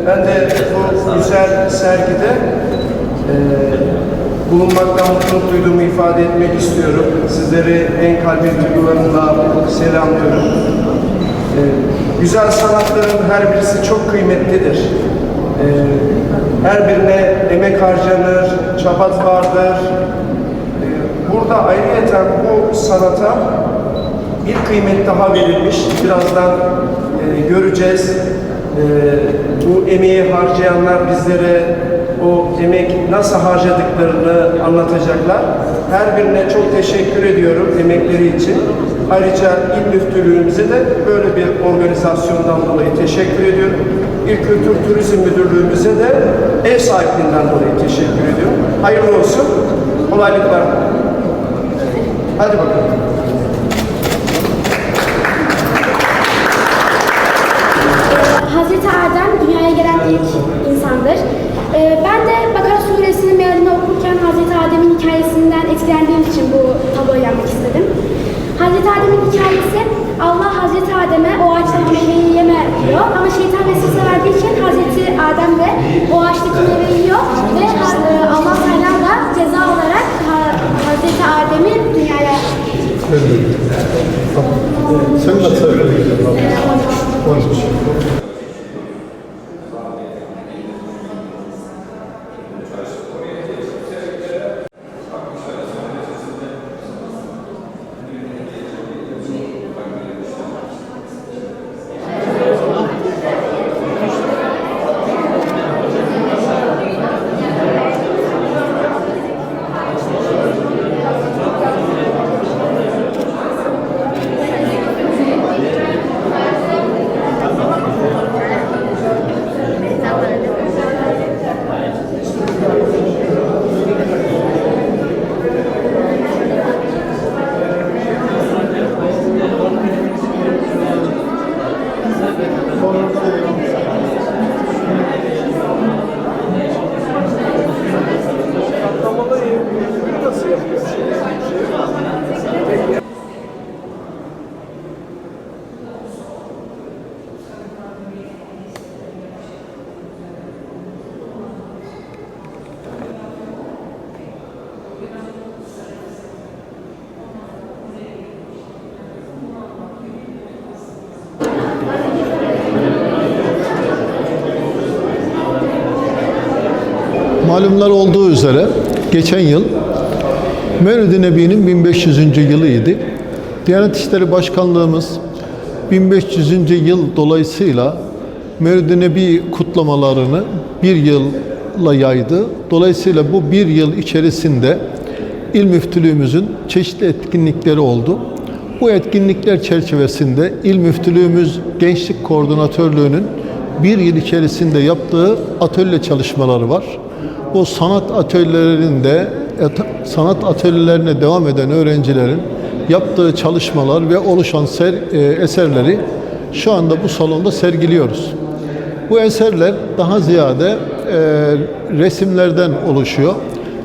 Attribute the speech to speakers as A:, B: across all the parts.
A: Ben de bu güzel sergide bulunmaktan mutluluk duyduğumu ifade etmek istiyorum. Sizleri en kalbi duygularımla selamlıyorum. Güzel sanatların her birisi çok kıymetlidir. Her birine emek harcanır, çaba vardır. Burada ayrıyeten bu sanata bir kıymet daha verilmiş. Birazdan göreceğiz. Bu emeği harcayanlar bizlere o emek nasıl harcadıklarını anlatacaklar. Her birine çok teşekkür ediyorum emekleri için. Ayrıca İl Müftülüğümüze de böyle bir organizasyondan dolayı teşekkür ediyorum. İl Kültür Turizm Müdürlüğümüze de ev sahipliğinden dolayı teşekkür ediyorum. Hayırlı olsun, kolaylıklar. Hadi bakalım.
B: Hazreti Adem dünyaya gelen ilk insandır. Ben de Bakara Suresinin mealini okurken Hazreti Adem'in hikayesinden etkilendiğim için bu tabloyu yapmak istedim. Hazreti Adem'in hikayesi, Allah Hazreti Adem'e o ağaçtan meyveyi yeme diyor ama şeytan vesvese verdiği için Hazreti Adem de o ağaçtaki meyveyi yiyor ve Allah Teala da ceza olarak Hazreti Adem'i dünyaya
C: Sen de söyleyeceksin. Malumlar olduğu üzere geçen yıl Mevlid-i Nebi'nin 1500. yılıydı. Diyanet İşleri Başkanlığımız 1500. yıl dolayısıyla Mevlid-i Nebi kutlamalarını bir yılla yaydı. Dolayısıyla bu bir yıl içerisinde İl Müftülüğümüzün çeşitli etkinlikleri oldu. Bu etkinlikler çerçevesinde İl Müftülüğümüz Gençlik Koordinatörlüğü'nün bir yıl içerisinde yaptığı atölye çalışmaları var. Bu sanat atölyelerine devam eden öğrencilerin yaptığı çalışmalar ve oluşan eserleri şu anda bu salonda sergiliyoruz. Bu eserler daha ziyade resimlerden oluşuyor.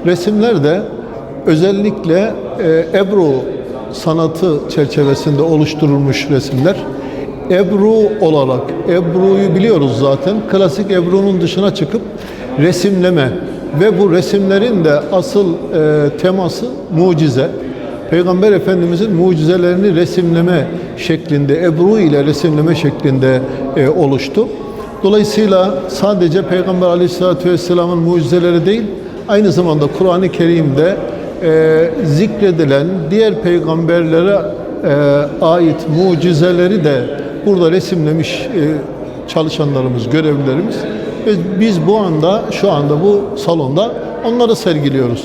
C: Resimler de özellikle Ebru sanatı çerçevesinde oluşturulmuş resimler. Ebru olarak, Ebru'yu biliyoruz zaten, klasik Ebru'nun dışına çıkıp resimleme ve bu resimlerin de asıl teması mucize. Peygamber Efendimizin mucizelerini resimleme şeklinde, Ebru ile resimleme şeklinde oluştu. Dolayısıyla sadece Peygamber Aleyhisselatü Vesselam'ın mucizeleri değil, aynı zamanda Kur'an-ı Kerim'de zikredilen diğer peygamberlere ait mucizeleri de burada resimlemiş çalışanlarımız, görevlilerimiz. Ve biz şu anda bu salonda onları sergiliyoruz.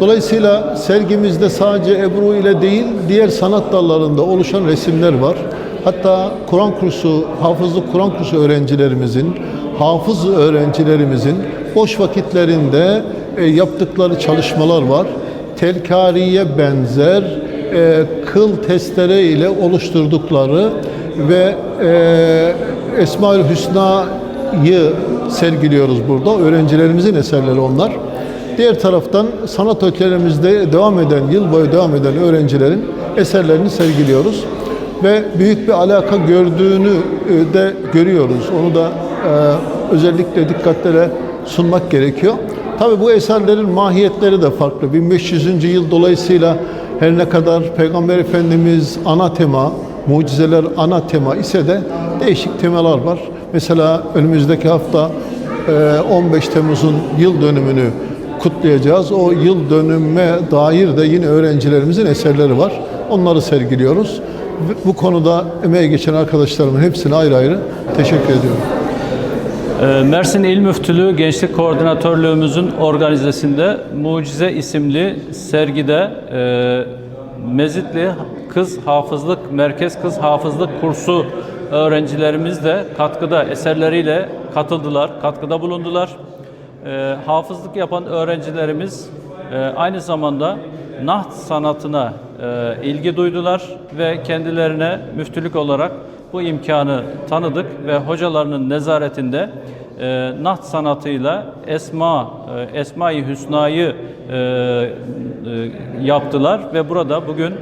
C: Dolayısıyla sergimizde sadece Ebru ile değil, diğer sanat dallarında oluşan resimler var. Hatta hafızlık Kur'an kursu öğrencilerimizin, hafız öğrencilerimizin boş vakitlerinde yaptıkları çalışmalar var. Telkariye benzer kıl testere ile oluşturdukları ve Esma-ül Hüsna'yı sergiliyoruz burada. Öğrencilerimizin eserleri onlar. Diğer taraftan sanat atölyemizde yıl boyu devam eden öğrencilerin eserlerini sergiliyoruz. Ve büyük bir alaka gördüğünü de görüyoruz. Onu da özellikle dikkatlere sunmak gerekiyor. Tabii bu eserlerin mahiyetleri de farklı. 1500. yıl dolayısıyla her ne kadar Peygamber Efendimiz ana tema, mucizeler ana tema ise de değişik temalar var. Mesela önümüzdeki hafta 15 Temmuz'un yıl dönümünü kutlayacağız. O yıl dönüme dair de yine öğrencilerimizin eserleri var. Onları sergiliyoruz. Bu konuda emeği geçen arkadaşlarımın hepsine ayrı ayrı teşekkür ediyorum.
D: Mersin İl Müftülüğü Gençlik Koordinatörlüğümüzün organizesinde Mucize isimli sergide Mezitli Kız Hafızlık Merkez Kız Hafızlık Kursu öğrencilerimiz de katkıda eserleriyle katıldılar, katkıda bulundular. Hafızlık yapan öğrencilerimiz aynı zamanda naht sanatına ilgi duydular ve kendilerine müftülük olarak bu imkanı tanıdık ve hocalarının nezaretinde naht sanatıyla Esma-i Hüsna'yı yaptılar ve burada bugün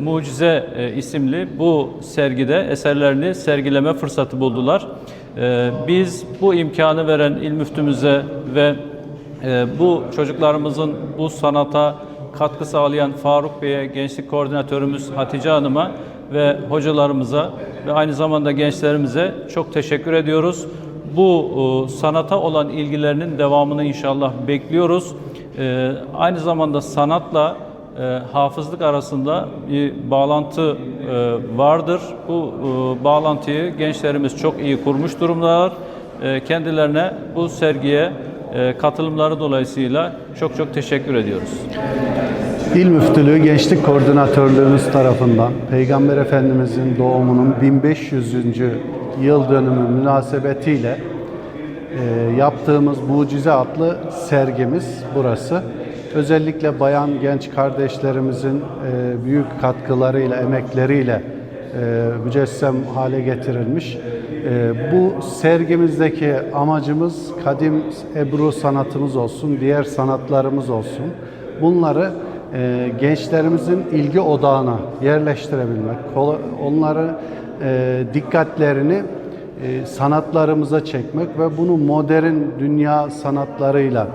D: Mucize isimli bu sergide eserlerini sergileme fırsatı buldular. Biz bu imkanı veren il müftümüze ve bu çocuklarımızın bu sanata katkı sağlayan Faruk Bey'e, gençlik koordinatörümüz Hatice Hanım'a ve hocalarımıza ve aynı zamanda gençlerimize çok teşekkür ediyoruz. Bu sanata olan ilgilerinin devamını inşallah bekliyoruz. Aynı zamanda sanatla hafızlık arasında bir bağlantı vardır. Bu bağlantıyı gençlerimiz çok iyi kurmuş durumdalar. Kendilerine bu sergiye katılımları dolayısıyla çok teşekkür ediyoruz.
E: İl Müftülüğü Gençlik Koordinatörlüğümüz tarafından Peygamber Efendimizin doğumunun 1500. yıl dönümü münasebetiyle yaptığımız Mucize adlı sergimiz burası. Özellikle bayan genç kardeşlerimizin büyük katkılarıyla, emekleriyle mücessem hale getirilmiş. Bu sergimizdeki amacımız kadim Ebru sanatımız olsun, diğer sanatlarımız olsun. Bunları gençlerimizin ilgi odağına yerleştirebilmek, onları dikkatlerini sanatlarımıza çekmek ve bunu modern dünya sanatlarıyla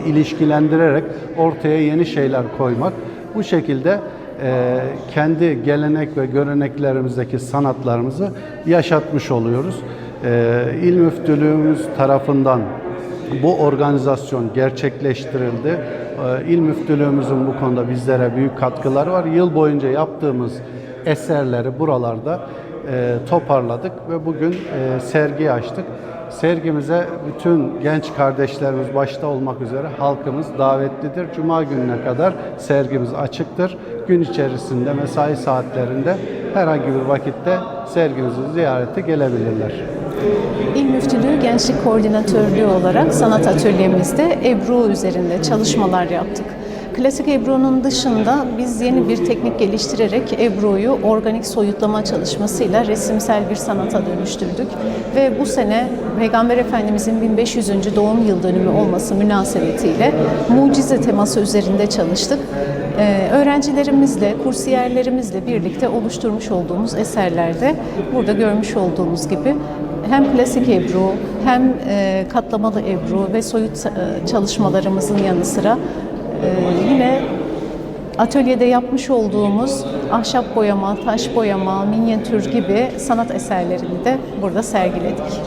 E: ilişkilendirerek ortaya yeni şeyler koymak. Bu şekilde kendi gelenek ve göreneklerimizdeki sanatlarımızı yaşatmış oluyoruz. İl Müftülüğümüz tarafından bu organizasyon gerçekleştirildi. İl Müftülüğümüzün bu konuda bizlere büyük katkıları var. Yıl boyunca yaptığımız eserleri buralarda toparladık ve bugün sergi açtık. Sergimize bütün genç kardeşlerimiz başta olmak üzere halkımız davetlidir. Cuma gününe kadar sergimiz açıktır. Gün içerisinde mesai saatlerinde herhangi bir vakitte sergimizi ziyarete gelebilirler.
F: İl Müftülüğü Gençlik Koordinatörlüğü olarak sanat atölyemizde Ebru üzerinde çalışmalar yaptık. Klasik Ebru'nun dışında biz yeni bir teknik geliştirerek Ebru'yu organik soyutlama çalışmasıyla resimsel bir sanata dönüştürdük. Ve bu sene Peygamber Efendimizin 1500. doğum yıl dönümü olması münasebetiyle mucize teması üzerinde çalıştık. Öğrencilerimizle, kursiyerlerimizle birlikte oluşturmuş olduğumuz eserlerde burada görmüş olduğumuz gibi hem klasik Ebru hem katlamalı Ebru ve soyut çalışmalarımızın yanı sıra yine atölyede yapmış olduğumuz ahşap boyama, taş boyama, minyatür gibi sanat eserlerini de burada sergiledik.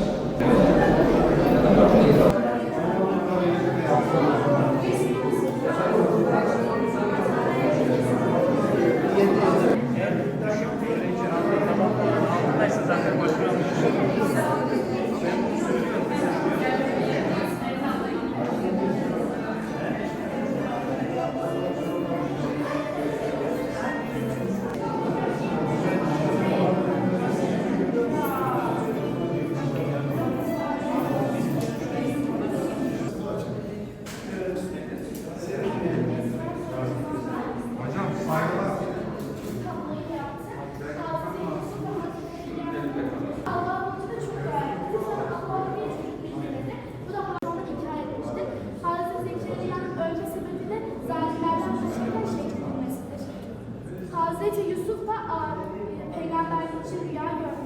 B: Hazreti Yusuf da peygamberlik için rüya görmüştür.